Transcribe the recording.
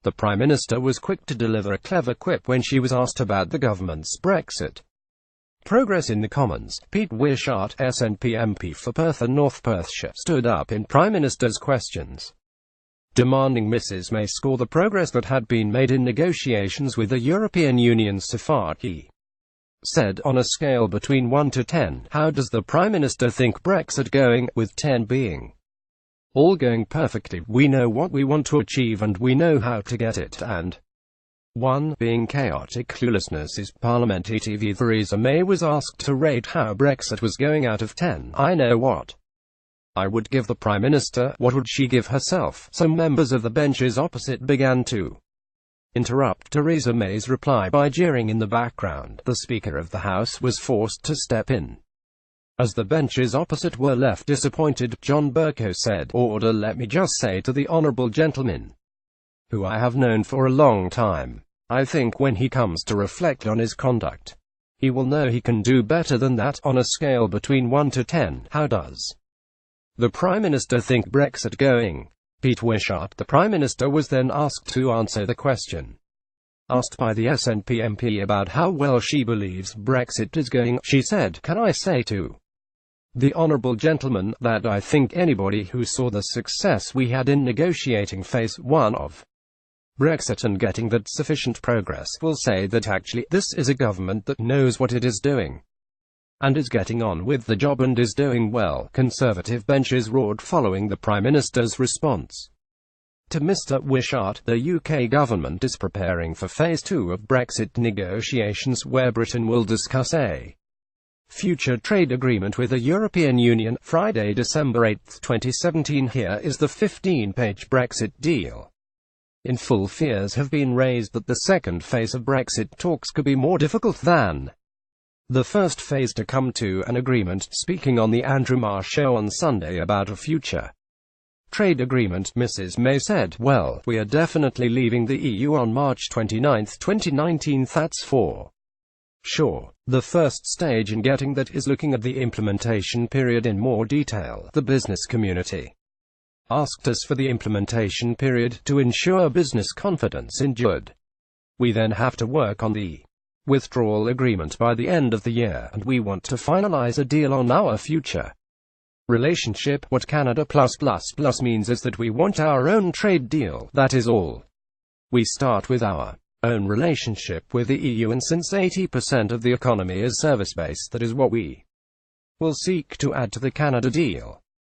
The Prime Minister was quick to deliver a clever quip when she was asked about the government's Brexit progress in the Commons. Pete Wishart, SNP MP for Perth and North Perthshire, stood up in Prime Minister's questions, demanding Mrs May score the progress that had been made in negotiations with the European Union so far. He said, on a scale between 1 to 10, how does the Prime Minister think Brexit going, with 10 being all going perfectly, we know what we want to achieve and we know how to get it, and 1 being chaotic cluelessness? Is PARLIAMENTTVTheresa May was asked to rate how Brexit was going out of 10. I know what I would give the Prime Minister. What would she give herself? Some members of the benches opposite began to interrupt Theresa May's reply by jeering in the background. The Speaker of the House was forced to step in, as the benches opposite were left disappointed. John Bercow said, "Order. Let me just say to the honourable gentleman, who I have known for a long time, I think when he comes to reflect on his conduct, he will know he can do better than that. On a scale between 1 to 10, how does the Prime Minister think Brexit going?" Pete Wishart, the Prime Minister, was then asked to answer the question asked by the SNP MP about how well she believes Brexit is going. She said, "Can I say to the honourable gentleman that I think anybody who saw the success we had in negotiating phase 1 of Brexit and getting that sufficient progress will say that actually this is a government that knows what it is doing and is getting on with the job and is doing well." Conservative benches roared following the Prime Minister's response to Mr Wishart. The UK government is preparing for phase 2 of Brexit negotiations, where Britain will discuss a future trade agreement with the European Union. Friday, December 8, 2017. Here is the 15-page Brexit deal in full. Fears have been raised that the second phase of Brexit talks could be more difficult than the first phase to come to an agreement. Speaking on the Andrew Marr show on Sunday about a future trade agreement, Mrs May said, "Well, we are definitely leaving the EU on March 29, 2019, that's for sure. The first stage in getting that is looking at the implementation period in more detail. The business community asked us for the implementation period to ensure business confidence endured. We then have to work on the withdrawal agreement by the end of the year, and we want to finalize a deal on our future relationship. What Canada plus means is that we want our own trade deal, that is all. We start with our own relationship with the EU, and since 80% of the economy is service-based, that is what we will seek to add to the Canada deal."